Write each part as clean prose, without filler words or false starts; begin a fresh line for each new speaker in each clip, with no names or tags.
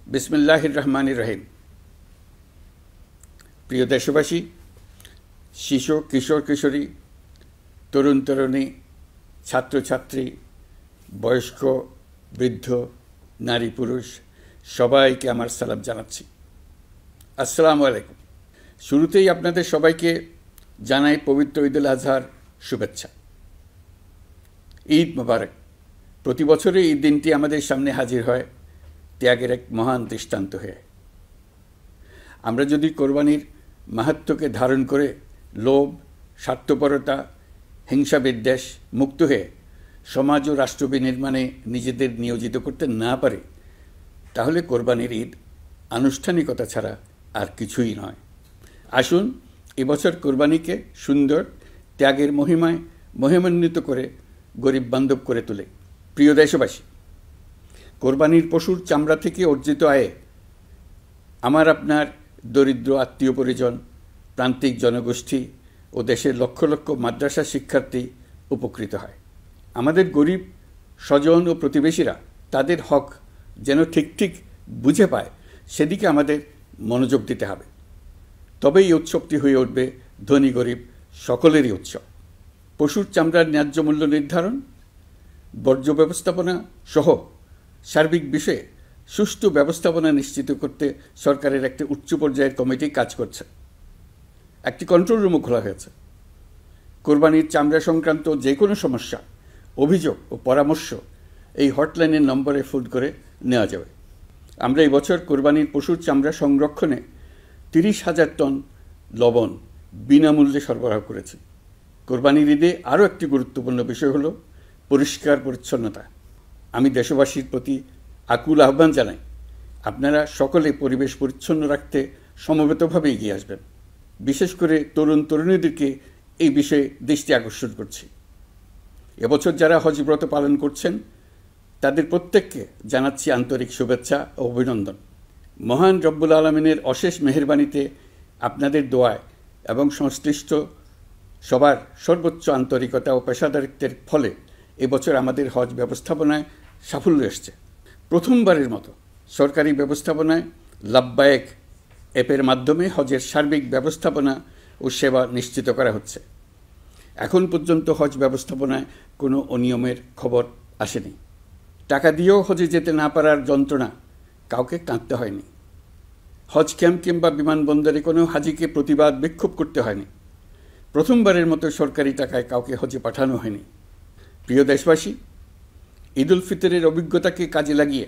বিসমিল্লাহির রহমানির রহিম। প্রিয় দেশবাসী, শিশু, কিশোর কিশোরী, তরুণ তরুণী, ছাত্রছাত্রী, বয়স্ক, বৃদ্ধ, নারী পুরুষ সবাইকে আমার সালাম জানাচ্ছি। আসসালামু আলাইকুম। শুরুতেই আপনাদের সবাইকে জানাই পবিত্র ঈদ উল আজহার শুভেচ্ছা। ঈদ মোবারক। প্রতি বছরই এই দিনটি আমাদের সামনে হাজির হয় ত্যাগের এক মহান দৃষ্টান্ত হয়ে। আমরা যদি কোরবানির মাহাত্ম্যকে ধারণ করে লোভ, স্বার্থপরতা, হিংসা বিদ্বেষ মুক্ত হয়ে সমাজ ও রাষ্ট্র বিনির্মাণে নিজেদের নিয়োজিত করতে না পারি, তাহলে কোরবানির ঈদ আনুষ্ঠানিকতা ছাড়া আর কিছুই নয়। আসুন এবছর কোরবানিকে সুন্দর, ত্যাগের মহিমায় মহিমান্বিত করে গরিব বান্ধব করে তোলে। প্রিয় দেশবাসী, কোরবানির পশুর চামড়া থেকে অর্জিত আয়ে আমার আপনার দরিদ্র আত্মীয় পরিজন, প্রান্তিক জনগোষ্ঠী ও দেশের লক্ষ লক্ষ মাদ্রাসা শিক্ষার্থী উপকৃত হয়। আমাদের গরিব স্বজন ও প্রতিবেশীরা তাদের হক যেন ঠিক বুঝে পায়, সেদিকে আমাদের মনোযোগ দিতে হবে। তবেই এই উৎসবটি হয়ে উঠবে ধনী গরিব সকলেরই উৎসব। পশুর চামড়ার ন্যায্য মূল্য নির্ধারণ, বর্জ্য ব্যবস্থাপনা সহ সার্বিক বিষয়ে সুষ্ঠু ব্যবস্থাপনা নিশ্চিত করতে সরকারের একটি উচ্চ পর্যায়ের কমিটি কাজ করছে। একটি কন্ট্রোল রুমও খোলা হয়েছে। কোরবানির চামড়া সংক্রান্ত যে কোনো সমস্যা, অভিযোগ ও পরামর্শ এই হটলাইনের নম্বরে ফোন করে নেওয়া যাবে। আমরা এই বছর কোরবানির পশুর চামড়া সংরক্ষণে 30,000 টন লবণ বিনামূল্যে সরবরাহ করেছি। কোরবানির ঈদে আরও একটি গুরুত্বপূর্ণ বিষয় হলো পরিষ্কার পরিচ্ছন্নতা। আমি দেশবাসীর প্রতি আকুল আহ্বান জানাই, আপনারা সকলে পরিবেশ পরিচ্ছন্ন রাখতে সমবেতভাবে এগিয়ে আসবেন। বিশেষ করে তরুণ তরুণীদেরকে এই বিষয়ে দৃষ্টি আকর্ষণ করছি। এবছর যারা হজ ব্রত পালন করছেন তাদের প্রত্যেককে জানাচ্ছি আন্তরিক শুভেচ্ছা ও অভিনন্দন। মহান রব্বুল আলমিনের অশেষ মেহেরবানিতে, আপনাদের দোয়ায় এবং সংশ্লিষ্ট সবার সর্বোচ্চ আন্তরিকতা ও পেশাদারিত্বের ফলে এবছর আমাদের হজ ব্যবস্থাপনায় সাফল্য এসছে। প্রথমবারের মতো সরকারি ব্যবস্থাপনায় লাব্বায়েক অ্যাপের মাধ্যমে হজের সার্বিক ব্যবস্থাপনা ও সেবা নিশ্চিত করা হচ্ছে। এখন পর্যন্ত হজ ব্যবস্থাপনায় কোনো অনিয়মের খবর আসেনি। টাকা দিয়েও হজে যেতে না পারার যন্ত্রণা কাউকে কাঁদতে হয়নি। হজ ক্যাম্প কিংবা বিমানবন্দরে কোনো হাজিকে প্রতিবাদ বিক্ষোভ করতে হয়নি। প্রথমবারের মতো সরকারি টাকায় কাউকে হজে পাঠানো হয়নি। প্রিয় দেশবাসী, ঈদ উল ফিতরের অভিজ্ঞতাকে কাজে লাগিয়ে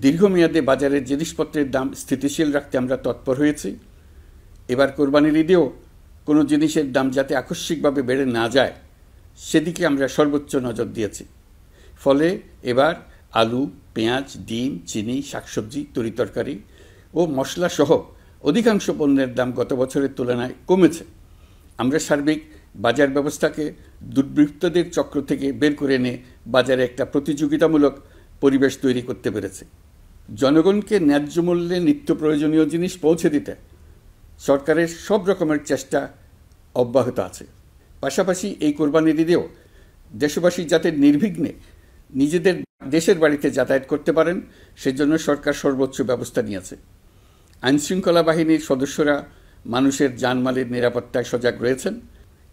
দীর্ঘমেয়াদে বাজারের জিনিসপত্রের দাম স্থিতিশীল রাখতে আমরা তৎপর হয়েছি। এবার কোরবানির ঈদেও কোনো জিনিসের দাম যাতে আকস্মিকভাবে বেড়ে না যায়, সেদিকে আমরা সর্বোচ্চ নজর দিয়েছি। ফলে এবার আলু, পেঁয়াজ, ডিম, চিনি, শাকসবজি, তরিতরকারি ও মশলাসহ অধিকাংশ পণ্যের দাম গত বছরের তুলনায় কমেছে। আমরা সার্বিক বাজার ব্যবস্থাকে দুর্বৃত্তদের চক্র থেকে বের করে এনে বাজারে একটা প্রতিযোগিতামূলক পরিবেশ তৈরি করতে পেরেছি। জনগণকে ন্যায্য মূল্যে নিত্য প্রয়োজনীয় জিনিস পৌঁছে দিতে সরকারের সব রকমের চেষ্টা অব্যাহত আছে। পাশাপাশি এই কোরবানির ঈদেও দেশবাসী যাতে নির্বিঘ্নে নিজেদের দেশের বাড়িতে যাতায়াত করতে পারেন, সেজন্য সরকার সর্বোচ্চ ব্যবস্থা নিয়েছে। আইনশৃঙ্খলা বাহিনীর সদস্যরা মানুষের জানমালের নিরাপত্তায় সজাগ রয়েছেন।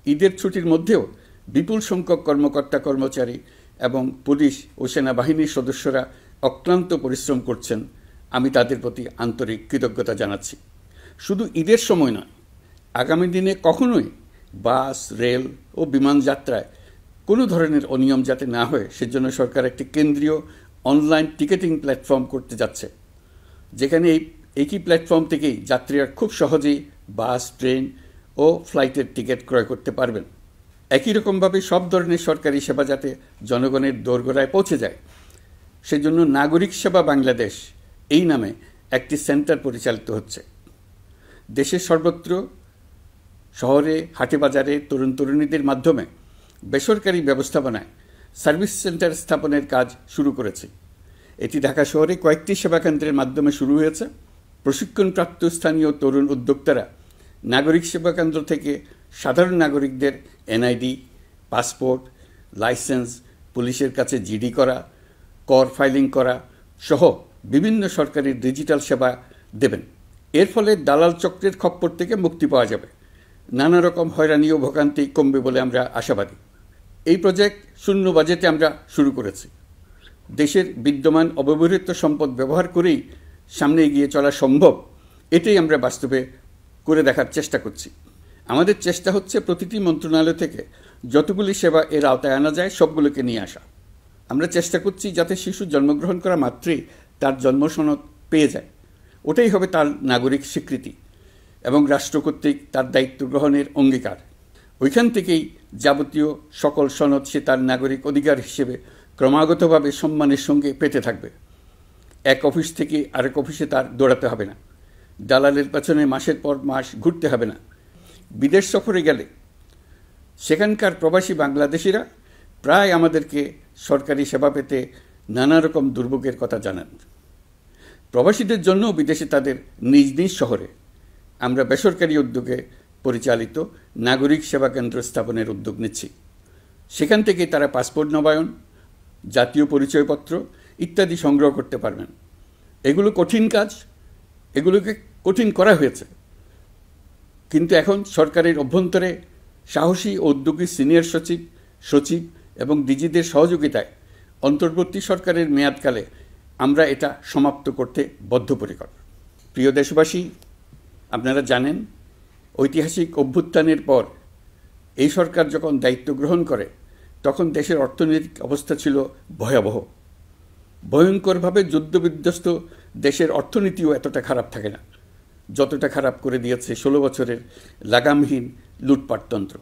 ঈদের ছুটির মধ্যেও বিপুল সংখ্যক কর্মকর্তা কর্মচারী এবং পুলিশ ও সেনাবাহিনীর সদস্যরা অক্লান্ত পরিশ্রম করছেন। আমি তাদের প্রতি আন্তরিক কৃতজ্ঞতা জানাচ্ছি। শুধু ঈদের সময় নয়, আগামী দিনে কখনোই বাস, রেল ও বিমান যাত্রায় কোনো ধরনের অনিয়ম যাতে না হয়, সেজন্য সরকার একটি কেন্দ্রীয় অনলাইন টিকেটিং প্ল্যাটফর্ম করতে যাচ্ছে, যেখানে এই একই প্ল্যাটফর্ম থেকেই যাত্রীরা খুব সহজেই বাস, ট্রেন ও ফ্লাইটের টিকিট ক্রয় করতে পারবেন। একই রকমভাবে সব ধরনের সরকারি সেবা যাতে জনগণের দোরগোড়ায় পৌঁছে যায়, সেজন্য নাগরিক সেবা বাংলাদেশ এই নামে একটি সেন্টার পরিচালিত হচ্ছে। দেশের সর্বত্র শহরে, হাটে বাজারে তরুণ তরুণীদের মাধ্যমে বেসরকারি ব্যবস্থাপনায় সার্ভিস সেন্টার স্থাপনের কাজ শুরু করেছে। এটি ঢাকা শহরে কয়েকটি সেবাকেন্দ্রের মাধ্যমে শুরু হয়েছে। প্রশিক্ষণপ্রাপ্ত স্থানীয় তরুণ উদ্যোক্তারা নাগরিক সেবা কেন্দ্র থেকে সাধারণ নাগরিকদের এনআইডি, পাসপোর্ট, লাইসেন্স, পুলিশের কাছে জিডি করা, কর ফাইলিং করা সহ বিভিন্ন সরকারি ডিজিটাল সেবা দেবেন। এর ফলে দালাল চক্রের খপ্পর থেকে মুক্তি পাওয়া যাবে, নানা রকম হয়রানি ও ভোগান্তি কমবে বলে আমরা আশাবাদী। এই প্রজেক্ট শূন্য বাজেটে আমরা শুরু করেছি। দেশের বিদ্যমান অব্যবহৃত সম্পদ ব্যবহার করেই সামনে এগিয়ে চলা সম্ভব, এটাই আমরা বাস্তবে করে দেখার চেষ্টা করছি। আমাদের চেষ্টা হচ্ছে প্রতিটি মন্ত্রণালয় থেকে যতগুলি সেবা এর আওতায় আনা যায় সবগুলোকে নিয়ে আসা। আমরা চেষ্টা করছি যাতে শিশু জন্মগ্রহণ করা মাত্রই তার জন্মসনদ পেয়ে যায়, ওটাই হবে তার নাগরিক স্বীকৃতি এবং রাষ্ট্র কর্তৃক তার দায়িত্ব গ্রহণের অঙ্গীকার। ওইখান থেকেই যাবতীয় সকল সনদ সে তার নাগরিক অধিকার হিসেবে ক্রমাগতভাবে সম্মানের সঙ্গে পেতে থাকবে। এক অফিস থেকে আরেক অফিসে তার দৌড়াতে হবে না, দালালের পেছনে মাসের পর মাস ঘুরতে হবে না। বিদেশ সফরে গেলে সেখানকার প্রবাসী বাংলাদেশিরা প্রায় আমাদেরকে সরকারি সেবা পেতে নানা রকম দুর্ভোগের কথা জানান। প্রবাসীদের জন্য বিদেশে তাদের নিজ নিজ শহরে আমরা বেসরকারি উদ্যোগে পরিচালিত নাগরিক সেবা কেন্দ্র স্থাপনের উদ্যোগ নিচ্ছি। সেখান থেকে তারা পাসপোর্ট নবায়ন, জাতীয় পরিচয়পত্র ইত্যাদি সংগ্রহ করতে পারবেন। এগুলো কঠিন কাজ, এগুলোকে কঠিন করা হয়েছে, কিন্তু এখন সরকারের অভ্যন্তরে সাহসী ও উদ্যোগী সিনিয়র সচিব এবং ডিজিদের সহযোগিতায় অন্তর্বর্তী সরকারের মেয়াদকালে আমরা এটা সমাপ্ত করতে বদ্ধপরিকর। প্রিয় দেশবাসী, আপনারা জানেন ঐতিহাসিক অভ্যুত্থানের পর এই সরকার যখন দায়িত্ব গ্রহণ করে তখন দেশের অর্থনৈতিক অবস্থা ছিল ভয়াবহ। ভয়ঙ্করভাবে যুদ্ধবিধ্বস্ত দেশের অর্থনীতিও এতটা খারাপ থাকে না যতটা খারাপ করে দিয়েছে 16 বছরের লাগামহীন লুটপাটতন্ত্র।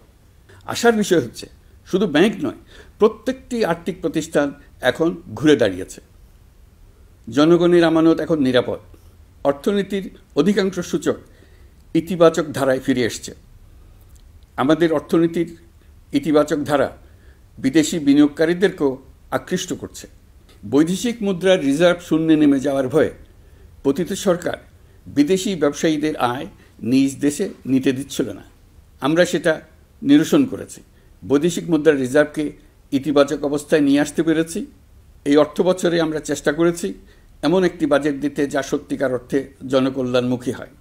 আশার বিষয় হচ্ছে শুধু ব্যাংক নয়, প্রত্যেকটি আর্থিক প্রতিষ্ঠান এখন ঘুরে দাঁড়িয়েছে। জনগণের আমানত এখন নিরাপদ। অর্থনীতির অধিকাংশ সূচক ইতিবাচক ধারায় ফিরে এসছে। আমাদের অর্থনীতির ইতিবাচক ধারা বিদেশি বিনিয়োগকারীদেরকেও আকৃষ্ট করছে। বৈদেশিক মুদ্রার রিজার্ভ শূন্যে নেমে যাওয়ার ভয়ে পতিত সরকার বিদেশি ব্যবসায়ীদের আয় নিজ দেশে নিতে দিচ্ছিল না। আমরা সেটা নিরসন করেছি, বৈদেশিক মুদ্রার রিজার্ভকে ইতিবাচক অবস্থায় নিয়ে আসতে পেরেছি। এই অর্থ বছরে আমরা চেষ্টা করেছি এমন একটি বাজেট দিতে যা সত্যিকার অর্থে জনকল্যাণমুখী হয়।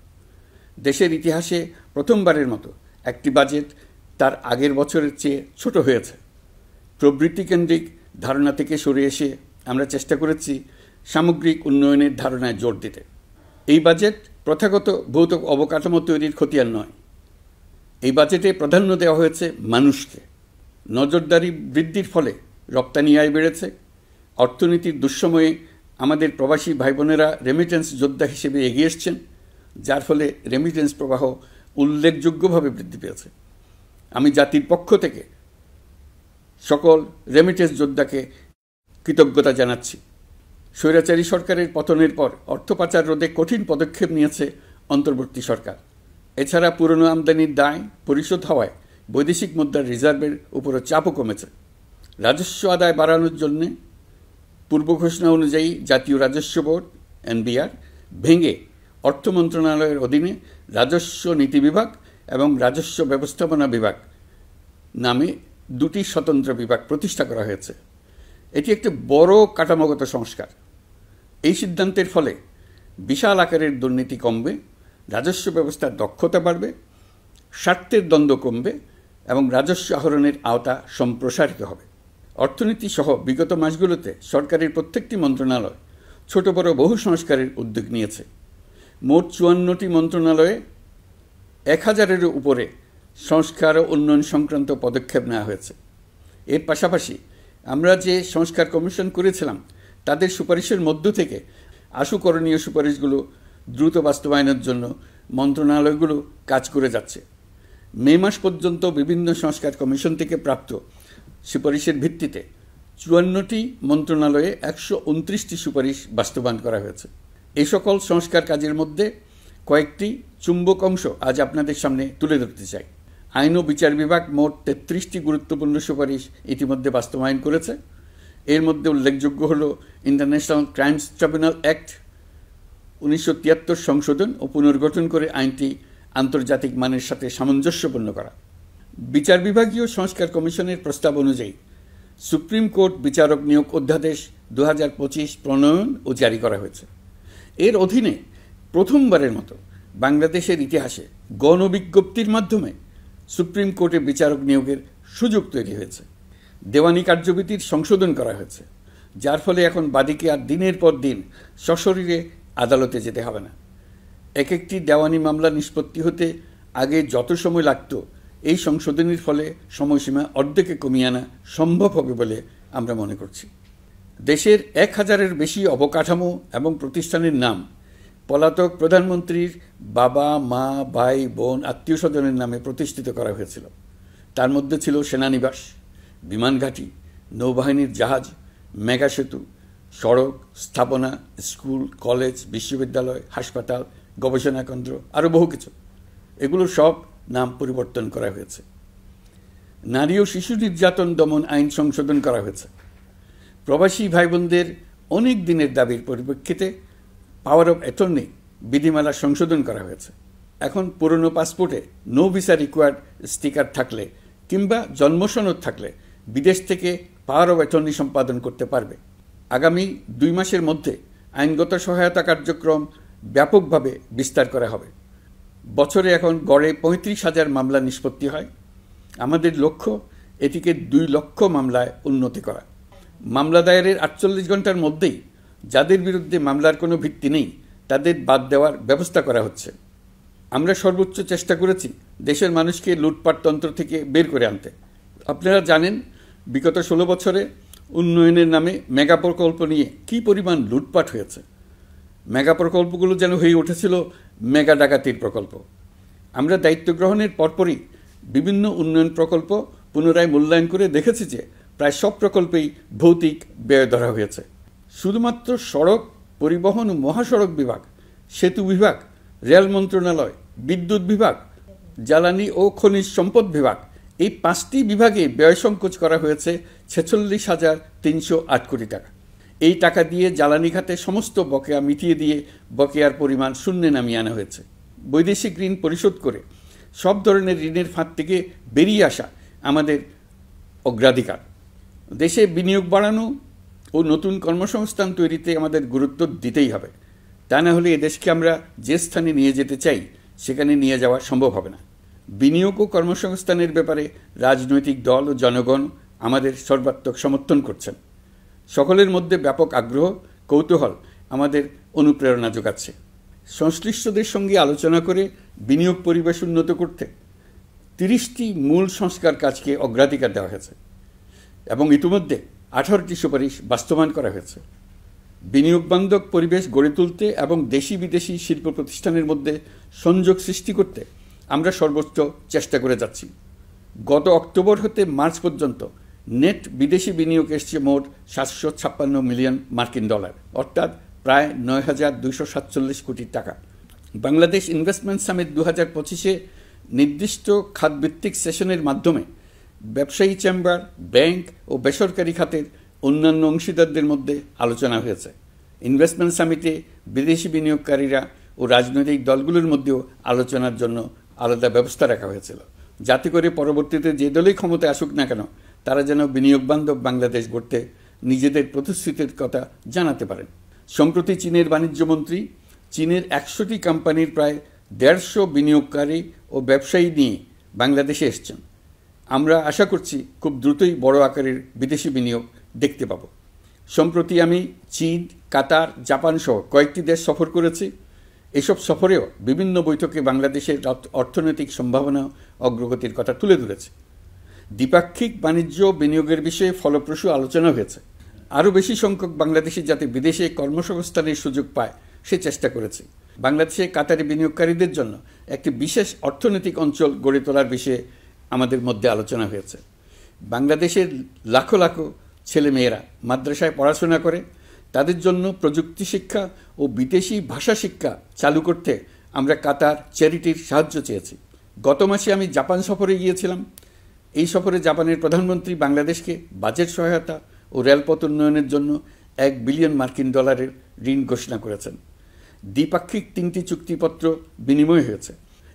দেশের ইতিহাসে প্রথমবারের মতো একটি বাজেট তার আগের বছরের চেয়ে ছোট হয়েছে। প্রবৃত্তিকেন্দ্রিক ধারণা থেকে সরে এসে আমরা চেষ্টা করেছি সামগ্রিক উন্নয়নের ধারণায় জোর দিতে। এই বাজেট প্রথাগত ভৌত অবকাঠামো তৈরির খতিয়ান নয়। এই বাজেটে প্রাধান্য দেওয়া হয়েছে মানুষকে। নজরদারি বৃদ্ধির ফলে রপ্তানি আয় বেড়েছে। অর্থনীতির দুঃসময়ে আমাদের প্রবাসী ভাই বোনেরা রেমিটেন্স যোদ্ধা হিসেবে এগিয়ে এসছেন, যার ফলে রেমিটেন্স প্রবাহ উল্লেখযোগ্যভাবে বৃদ্ধি পেয়েছে। আমি জাতির পক্ষ থেকে সকল রেমিটেন্স যোদ্ধাকে কৃতজ্ঞতা জানাচ্ছি। স্বৈরাচারী সরকারের পতনের পর অর্থ পাচার রোধে কঠিন পদক্ষেপ নিয়েছে অন্তর্বর্তী সরকার। এছাড়া পুরনো আমদানির দায় পরিশোধ হওয়ায় বৈদেশিক মুদ্রার রিজার্ভের উপরও চাপও কমেছে। রাজস্ব আদায় বাড়ানোর জন্য পূর্ব ঘোষণা অনুযায়ী জাতীয় রাজস্ব বোর্ড NBR ভেঙে অর্থ মন্ত্রণালয়ের অধীনে রাজস্ব নীতি বিভাগ এবং রাজস্ব ব্যবস্থাপনা বিভাগ নামে দুটি স্বতন্ত্র বিভাগ প্রতিষ্ঠা করা হয়েছে। এটি একটি বড় কাঠামোগত সংস্কার। এই সিদ্ধান্তের ফলে বিশাল আকারের দুর্নীতি কমবে, রাজস্ব ব্যবস্থার দক্ষতা বাড়বে, স্বার্থের দ্বন্দ্ব কমবে এবং রাজস্ব আহরণের আওতা সম্প্রসারিত হবে। অর্থনীতি সহ বিগত মাসগুলোতে সরকারের প্রত্যেকটি মন্ত্রণালয় ছোট বড় বহু সংস্কারের উদ্যোগ নিয়েছে। মোট 54টি মন্ত্রণালয়ে 1000-এর উপরে সংস্কার ও উন্নয়ন সংক্রান্ত পদক্ষেপ নেওয়া হয়েছে। এর পাশাপাশি আমরা যে সংস্কার কমিশন করেছিলাম তাদের সুপারিশের মধ্য থেকে আশু করণীয় সুপারিশগুলো দ্রুত বাস্তবায়নের জন্য মন্ত্রণালয়গুলো কাজ করে যাচ্ছে। মে মাস পর্যন্ত বিভিন্ন সংস্কার কমিশন থেকে প্রাপ্ত সুপারিশের ভিত্তিতে 54টি মন্ত্রণালয়ে 129টি সুপারিশ বাস্তবায়ন করা হয়েছে। এই সকল সংস্কার কাজের মধ্যে কয়েকটি চুম্বক অংশ আজ আপনাদের সামনে তুলে ধরতে চাই। আইন ও বিচার বিভাগ মোট 33টি গুরুত্বপূর্ণ সুপারিশ ইতিমধ্যে বাস্তবায়ন করেছে। এর মধ্যে উল্লেখযোগ্য হল ইন্টারন্যাশনাল ক্রাইমস ট্রাইব্যুনাল অ্যাক্ট 1973 সংশোধন ও পুনর্গঠন করে আইনটি আন্তর্জাতিক মানের সাথে সামঞ্জস্যপূর্ণ করা। বিচার বিভাগীয় সংস্কার কমিশনের প্রস্তাব অনুযায়ী সুপ্রিম কোর্ট বিচারক নিয়োগ অধ্যাদেশ 2025 প্রণয়ন ও জারি করা হয়েছে। এর অধীনে প্রথমবারের মতো বাংলাদেশের ইতিহাসে গণবিজ্ঞপ্তির মাধ্যমে সুপ্রিম কোর্টে বিচারক নিয়োগের সুযোগ তৈরি হয়েছে। দেওয়ানি কার্যবিধির সংশোধন করা হয়েছে, যার ফলে এখন বাদীকে আর দিনের পর দিন সশরীরে আদালতে যেতে হবে না। এক একটি দেওয়ানি মামলা নিষ্পত্তি হতে আগে যত সময় লাগত, এই সংশোধনীর ফলে সময়সীমা অর্ধেকে কমিয়ে আনা সম্ভব হবে বলে আমরা মনে করছি। দেশের 1000-এর বেশি অবকাঠামো এবং প্রতিষ্ঠানের নাম পলাতক প্রধানমন্ত্রীর বাবা, মা, ভাই, বোন, আত্মীয় স্বজনের নামে প্রতিষ্ঠিত করা হয়েছিল। তার মধ্যে ছিল সেনানিবাস, বিমানঘাঁটি, নৌবাহিনীর জাহাজ, মেগা সেতু, সড়ক, স্থাপনা, স্কুল, কলেজ, বিশ্ববিদ্যালয়, হাসপাতাল, গবেষণা কেন্দ্র, আরও বহু কিছু। এগুলোর সব নাম পরিবর্তন করা হয়েছে। নারী ও শিশু নির্যাতন দমন আইন সংশোধন করা হয়েছে। প্রবাসী ভাই বোনদের অনেক দিনের দাবির পরিপ্রেক্ষিতে পাওয়ার অফ অ্যাটর্নি বিধিমালা সংশোধন করা হয়েছে। এখন পুরনো পাসপোর্টে নো ভিসা রিকোয়ার্ড স্টিকার থাকলে কিংবা জন্মসনদ থাকলে বিদেশ থেকে পাওয়ার অফ অ্যাটর্নি সম্পাদন করতে পারবে। আগামী 2 মাসের মধ্যে আইনগত সহায়তা কার্যক্রম ব্যাপকভাবে বিস্তার করা হবে। বছরে এখন গড়ে 35,000 মামলা নিষ্পত্তি হয়। আমাদের লক্ষ্য এটিকে 2 লক্ষ মামলায় উন্নতি করা। মামলা দায়েরের 48 ঘন্টার মধ্যেই যাদের বিরুদ্ধে মামলার কোনো ভিত্তি নেই তাদের বাদ দেওয়ার ব্যবস্থা করা হচ্ছে। আমরা সর্বোচ্চ চেষ্টা করেছি দেশের মানুষকে লুটপাটতন্ত্র থেকে বের করে আনতে। আপনারা জানেন, বিগত 16 বছরে উন্নয়নের নামে মেগা প্রকল্প নিয়ে কী পরিমাণ লুটপাট হয়েছে। মেগা প্রকল্পগুলো যেন হয়ে উঠেছিল মেগা ডাকাতির প্রকল্প। আমরা দায়িত্ব গ্রহণের পরপরই বিভিন্ন উন্নয়ন প্রকল্প পুনরায় মূল্যায়ন করে দেখেছি যে প্রায় সব প্রকল্পেই ভৌতিক ব্যয় ধরা হয়েছে। শুধুমাত্র সড়ক, পরিবহন ও মহাসড়ক বিভাগ, সেতু বিভাগ, রেল মন্ত্রণালয়, বিদ্যুৎ বিভাগ, জ্বালানি ও খনিজ সম্পদ বিভাগ, এই 5টি বিভাগে ব্যয় সংকোচ করা হয়েছে 46,308 কোটি টাকা। এই টাকা দিয়ে জ্বালানি খাতে সমস্ত বকেয়া মিটিয়ে দিয়ে বকেয়ার পরিমাণ শূন্যে নামিয়ে আনা হয়েছে। বৈদেশিক ঋণ পরিশোধ করে সব ধরনের ঋণের ফাঁদ থেকে বেরিয়ে আসা আমাদের অগ্রাধিকার। দেশে বিনিয়োগ বাড়ানো ও নতুন কর্মসংস্থান তৈরিতে আমাদের গুরুত্ব দিতেই হবে। তা না হলে এদেশকে আমরা যে স্থানে নিয়ে যেতে চাই সেখানে নিয়ে যাওয়া সম্ভব হবে না। বিনিয়োগ ও কর্মসংস্থানের ব্যাপারে রাজনৈতিক দল ও জনগণ আমাদের সর্বাত্মক সমর্থন করছেন। সকলের মধ্যে ব্যাপক আগ্রহ, কৌতূহল আমাদের অনুপ্রেরণা যোগাচ্ছে। সংশ্লিষ্টদের সঙ্গে আলোচনা করে বিনিয়োগ পরিবেশ উন্নত করতে 30টি মূল সংস্কার কাজকে অগ্রাধিকার দেওয়া হয়েছে এবং ইতিমধ্যে 18টি সুপারিশ বাস্তবায়ন করা হয়েছে। বিনিয়োগ বান্ধব পরিবেশ গড়ে তুলতে এবং দেশি বিদেশি শিল্প প্রতিষ্ঠানের মধ্যে সংযোগ সৃষ্টি করতে আমরা সর্বোচ্চ চেষ্টা করে যাচ্ছি। গত অক্টোবর হতে মার্চ পর্যন্ত নেট বিদেশি বিনিয়োগ এসছে মোট 756 মিলিয়ন মার্কিন ডলার, অর্থাৎ প্রায় 9,247 কোটি টাকা। বাংলাদেশ ইনভেস্টমেন্ট সামিট 2025-এ নির্দিষ্ট খাতভিত্তিক সেশনের মাধ্যমে ব্যবসায়ী চেম্বার, ব্যাংক ও বেসরকারি খাতের অন্যান্য অংশীদারদের মধ্যে আলোচনা হয়েছে। ইনভেস্টমেন্ট সামিটে বিদেশি বিনিয়োগকারীরা ও রাজনৈতিক দলগুলোর মধ্যেও আলোচনার জন্য আলাদা ব্যবস্থা রাখা হয়েছিল, যাতে করে পরবর্তীতে যে দলই ক্ষমতায় আসুক না কেন তারা যেন বিনিয়োগ বান্ধব বাংলাদেশ গড়তে নিজেদের প্রতিশ্রুতির কথা জানাতে পারেন। সম্প্রতি চীনের বাণিজ্যমন্ত্রী চীনের 100টি কোম্পানির প্রায় 150 বিনিয়োগকারী ও ব্যবসায়ী নিয়ে বাংলাদেশে এসছেন। আমরা আশা করছি খুব দ্রুতই বড় আকারের বিদেশি বিনিয়োগ দেখতে পাব। সম্প্রতি আমি চীন, কাতার, জাপান সহ কয়েকটি দেশ সফর করেছি। এসব সফরেও বিভিন্ন বৈঠকে বাংলাদেশের অর্থনৈতিক সম্ভাবনা অগ্রগতির কথা তুলে ধরেছে। দ্বিপাক্ষিক বাণিজ্য বিনিয়োগের বিষয়ে ফলপ্রসূ আলোচনা হয়েছে। আরও বেশি সংখ্যক বাংলাদেশি যাতে বিদেশে কর্মসংস্থানের সুযোগ পায় সে চেষ্টা করেছে। বাংলাদেশে কাতারি বিনিয়োগকারীদের জন্য একটি বিশেষ অর্থনৈতিক অঞ্চল গড়ে তোলার বিষয়ে আমাদের মধ্যে আলোচনা হয়েছে। বাংলাদেশের লাখো লাখো ছেলেমেয়েরা মাদ্রাসায় পড়াশোনা করে, তাদের জন্য প্রযুক্তি শিক্ষা ও বিদেশি ভাষা শিক্ষা চালু করতে আমরা কাতার চ্যারিটির সাহায্য চেয়েছি। গত মাসে আমি জাপান সফরে গিয়েছিলাম। এই সফরে জাপানের প্রধানমন্ত্রী বাংলাদেশকে বাজেট সহায়তা ও রেলপথ উন্নয়নের জন্য $1 বিলিয়ন মার্কিন ডলারের ঋণ ঘোষণা করেছেন। দ্বিপাক্ষিক 3টি চুক্তিপত্র বিনিময় হয়েছে।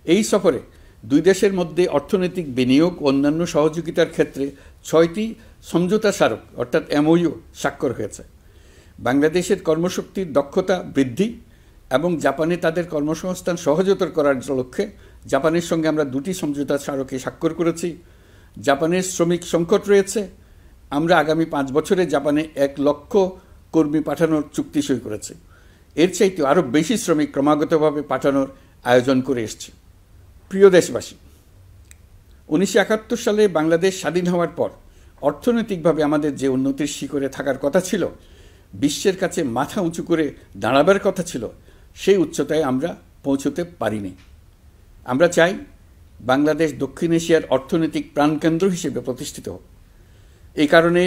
এই সফরে দুই দেশের মধ্যে অর্থনৈতিক বিনিয়োগ ও অন্যান্য সহযোগিতার ক্ষেত্রে 6টি সমঝোতা স্মারক অর্থাৎ এমওইউ স্বাক্ষর হয়েছে। বাংলাদেশের কর্মশক্তির দক্ষতা বৃদ্ধি এবং জাপানে তাদের কর্মসংস্থান সহজতর করার লক্ষ্যে জাপানের সঙ্গে আমরা 2টি সমঝোতা স্মারকে স্বাক্ষর করেছি। জাপানের শ্রমিক সংকট রয়েছে, আমরা আগামী 5 বছরে জাপানে 1 লক্ষ কর্মী পাঠানোর চুক্তি সই করেছি। এর চাইতে আরও বেশি শ্রমিক ক্রমাগতভাবে পাঠানোর আয়োজন করে এসছে। প্রিয় দেশবাসী, 1971 সালে বাংলাদেশ স্বাধীন হওয়ার পর অর্থনৈতিকভাবে আমাদের যে উন্নতির শিখরে থাকার কথা ছিল, বিশ্বের কাছে মাথা উঁচু করে দাঁড়াবার কথা ছিল, সেই উচ্চতায় আমরা পৌঁছতে পারিনি। আমরা চাই বাংলাদেশ দক্ষিণ এশিয়ার অর্থনৈতিক প্রাণকেন্দ্র হিসেবে প্রতিষ্ঠিত হোক। এই কারণে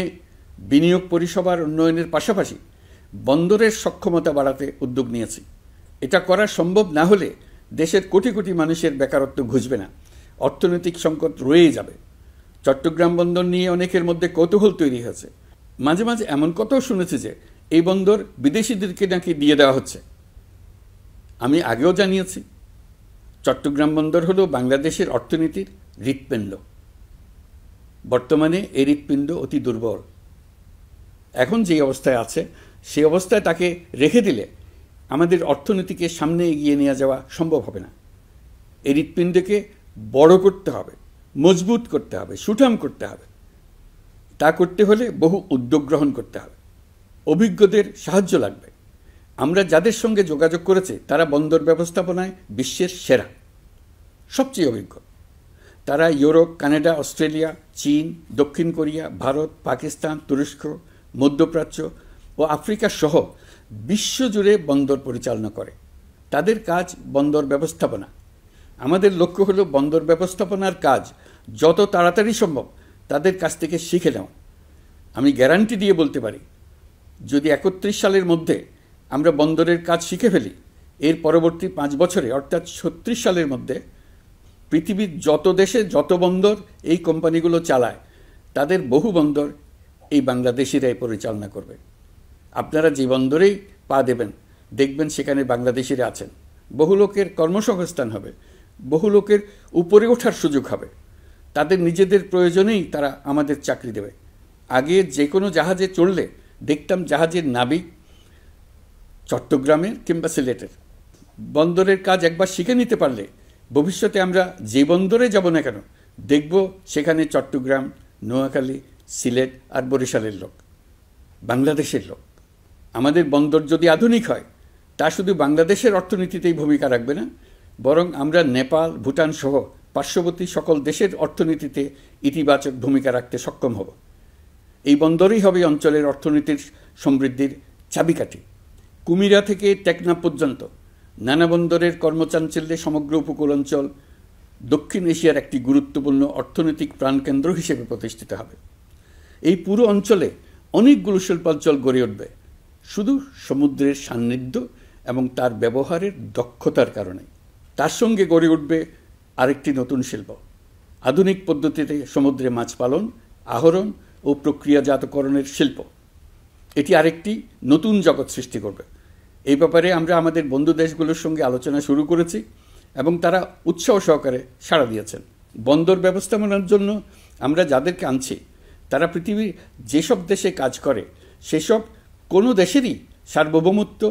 বিনিয়োগ পরিষেবার উন্নয়নের পাশাপাশি বন্দরের সক্ষমতা বাড়াতে উদ্যোগ নিয়েছি। এটা করা সম্ভব না হলে দেশের কোটি কোটি মানুষের বেকারত্ব ঘুচবে না, অর্থনৈতিক সংকট রয়েই যাবে। চট্টগ্রাম বন্দর নিয়ে অনেকের মধ্যে কৌতূহল তৈরি হয়েছে। মাঝে মাঝে এমন কথাও শুনেছি যে এই বন্দর বিদেশিদেরকে নাকি দিয়ে দেওয়া হচ্ছে। আমি আগেও জানিয়েছি, চট্টগ্রাম বন্দর হলো বাংলাদেশের অর্থনীতির হৃৎপিণ্ড। বর্তমানে এই হৃৎপিণ্ড অতি দুর্বল। এখন যে অবস্থায় আছে সেই অবস্থায় তাকে রেখে দিলে আমাদের অর্থনীতিকে সামনে এগিয়ে নিয়ে যাওয়া সম্ভব হবে না। এই হৃৎপিণ্ডকে বড় করতে হবে, মজবুত করতে হবে, সুঠাম করতে হবে। তা করতে হলে বহু উদ্যোগ গ্রহণ করতে হবে, অভিজ্ঞদের সাহায্য লাগবে। আমরা যাদের সঙ্গে যোগাযোগ করেছি তারা বন্দর ব্যবস্থাপনায় বিশ্বের সেরা, সবচেয়ে অভিজ্ঞ। তারা ইউরোপ, কানাডা, অস্ট্রেলিয়া, চীন, দক্ষিণ কোরিয়া, ভারত, পাকিস্তান, তুরস্ক, মধ্যপ্রাচ্য ও আফ্রিকা সহ বিশ্বজুড়ে বন্দর পরিচালনা করে। তাদের কাজ বন্দর ব্যবস্থাপনা। আমাদের লক্ষ্য হলো বন্দর ব্যবস্থাপনার কাজ যত তাড়াতাড়ি সম্ভব তাদের কাছ থেকে শিখে নেওয়া। আমি গ্যারান্টি দিয়ে বলতে পারি, যদি 31 সালের মধ্যে আমরা বন্দরের কাজ শিখে ফেলি, এর পরবর্তী 5 বছরে অর্থাৎ 36 সালের মধ্যে পৃথিবীর যত দেশে যত বন্দর এই কোম্পানিগুলো চালায় তাদের বহু বন্দর এই বাংলাদেশিরাই পরিচালনা করবে। আপনারা যে বন্দরেই পা দেবেন দেখবেন সেখানে বাংলাদেশিরা আছেন। বহু লোকের কর্মসংস্থান হবে, বহু লোকের উপরে ওঠার সুযোগ হবে। তাদের নিজেদের প্রয়োজনেই তারা আমাদের চাকরি দেবে। আগে যে কোনো জাহাজে চড়লে দেখতাম জাহাজের নাবিক চট্টগ্রামের কিংবা সিলেটের। বন্দরের কাজ একবার শিখে নিতে পারলে ভবিষ্যতে আমরা যে বন্দরে যাব না কেন দেখব সেখানে চট্টগ্রাম, নোয়াখালী, সিলেট আর বরিশালের লোক, বাংলাদেশের লোক। আমাদের বন্দর যদি আধুনিক হয় তা শুধু বাংলাদেশের অর্থনীতিতেই ভূমিকা রাখবে না, বরং আমরা নেপাল, ভুটান সহ পার্শ্ববর্তী সকল দেশের অর্থনীতিতে ইতিবাচক ভূমিকা রাখতে সক্ষম হব। এই বন্দরই হবে অঞ্চলের অর্থনীতির সমৃদ্ধির চাবিকাঠি। কুমিরা থেকে টেকনাফ পর্যন্ত নানা বন্দরের কর্মচাঞ্চল্যে সমগ্র উপকূল অঞ্চল দক্ষিণ এশিয়ার একটি গুরুত্বপূর্ণ অর্থনৈতিক প্রাণকেন্দ্র হিসেবে প্রতিষ্ঠিত হবে। এই পুরো অঞ্চলে অনেকগুলো শিল্পাঞ্চল গড়ে উঠবে শুধু সমুদ্রের সান্নিধ্য এবং তার ব্যবহারের দক্ষতার কারণে। তার সঙ্গে গড়ে উঠবে আরেকটি নতুন শিল্প, আধুনিক পদ্ধতিতে সমুদ্রে মাছ পালন, আহরণ ও প্রক্রিয়াজাতকরণের শিল্প। এটি আরেকটি নতুন জগৎ সৃষ্টি করবে। এই ব্যাপারে আমরা আমাদের বন্ধু দেশগুলোর সঙ্গে আলোচনা শুরু করেছি এবং তারা উৎসাহ সহকারে সাড়া দিয়েছেন। বন্দর ব্যবস্থাপনার জন্য আমরা যাদেরকে আনছি তারা পৃথিবীর যেসব দেশে কাজ করে সেসব কোনো দেশেরই সার্বভৌমত্ব,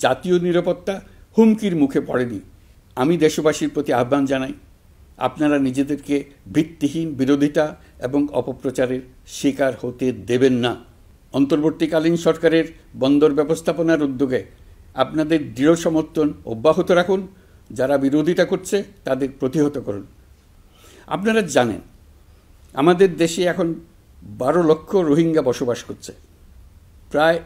জাতীয় নিরাপত্তা হুমকির মুখে পড়েনি। আমি দেশবাসীর প্রতি আহ্বান জানাই, আপনারা নিজেদেরকে ভিত্তিহীন বিরোধিতা এবং অপপ্রচারের শিকার হতে দেবেন না। অন্তর্বর্তীকালীন সরকারের বন্দর ব্যবস্থাপনার উদ্যোগে আপনাদের দৃঢ় সমর্থন অব্যাহত রাখুন। যারা বিরোধিতা করছে তাদের প্রতিহত করুন। আপনারা জানেন আমাদের দেশে এখন 12 লক্ষ রোহিঙ্গা বসবাস করছে। প্রায়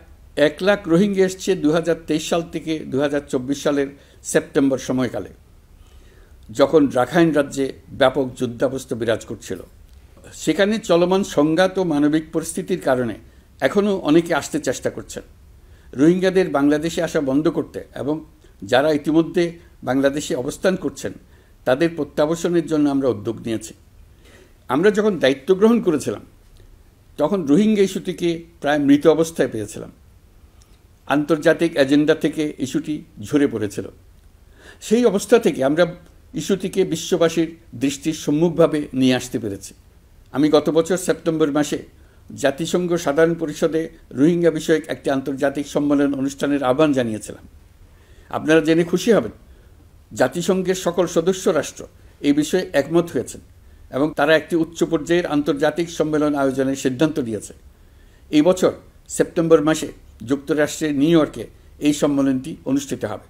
1 লাখ রোহিঙ্গা এসছে 2023 সাল থেকে 2024 সালের সেপ্টেম্বর সময়কালে, যখন রাখাইন রাজ্যে ব্যাপক যুদ্ধাবস্থা বিরাজ করছিল। সেখানে চলমান সংঘাত ও মানবিক পরিস্থিতির কারণে এখনও অনেকে আসতে চেষ্টা করছেন। রোহিঙ্গাদের বাংলাদেশে আসা বন্ধ করতে এবং যারা ইতিমধ্যে বাংলাদেশে অবস্থান করছেন তাদের প্রত্যাবাসনের জন্য আমরা উদ্যোগ নিয়েছি। আমরা যখন দায়িত্ব গ্রহণ করেছিলাম তখন রোহিঙ্গা ইস্যুটিকে প্রায় মৃত অবস্থায় পেয়েছিলাম। আন্তর্জাতিক এজেন্ডা থেকে ইস্যুটি ঝরে পড়েছিল। সেই অবস্থা থেকে আমরা ইস্যুটিকে বিশ্ববাসীর দৃষ্টির সম্মুখভাবে নিয়ে আসতে পেরেছি। আমি গত বছর সেপ্টেম্বর মাসে জাতিসংঘ সাধারণ পরিষদে রোহিঙ্গা বিষয়ক একটি আন্তর্জাতিক সম্মেলন অনুষ্ঠানের আহ্বান জানিয়েছিলাম। আপনারা জেনে খুশি হবেন, জাতিসংঘের সকল সদস্য রাষ্ট্র এই বিষয়ে একমত হয়েছেন এবং তারা একটি উচ্চ পর্যায়ের আন্তর্জাতিক সম্মেলন আয়োজনের সিদ্ধান্ত নিয়েছে। এই বছর সেপ্টেম্বর মাসে যুক্তরাষ্ট্রের নিউ ইয়র্কে এই সম্মেলনটি অনুষ্ঠিত হবে।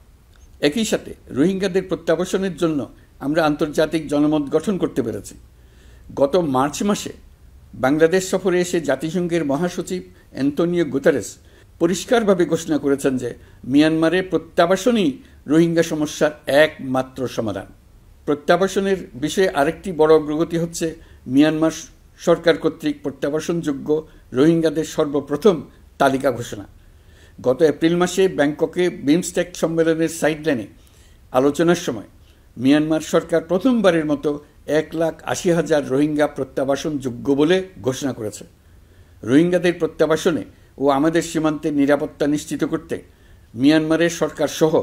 একই সাথে রোহিঙ্গাদের প্রত্যাবাসনের জন্য আমরা আন্তর্জাতিক জনমত গঠন করতে পেরেছি। গত মার্চ মাসে বাংলাদেশ সফরে এসে জাতিসংঘের মহাসচিব অ্যান্টোনিও গুতেরেস পরিষ্কারভাবে ঘোষণা করেছেন যে মিয়ানমারের প্রত্যাবাসনই রোহিঙ্গা সমস্যার একমাত্র সমাধান। প্রত্যাবাসনের বিষয়ে আরেকটি বড় অগ্রগতি হচ্ছে মিয়ানমার সরকার কর্তৃক প্রত্যাবাসনযোগ্য রোহিঙ্গাদের সর্বপ্রথম তালিকা ঘোষণা। গত এপ্রিল মাসে ব্যাংককে বিমস্টেক সম্মেলনের সাইডলাইনে আলোচনার সময় মিয়ানমার সরকার প্রথমবারের মতো 1,80,000 রোহিঙ্গা প্রত্যাবাসনযোগ্য বলে ঘোষণা করেছে। রোহিঙ্গাদের প্রত্যাবাসনে ও আমাদের সীমান্তের নিরাপত্তা নিশ্চিত করতে মিয়ানমারের সরকার সহ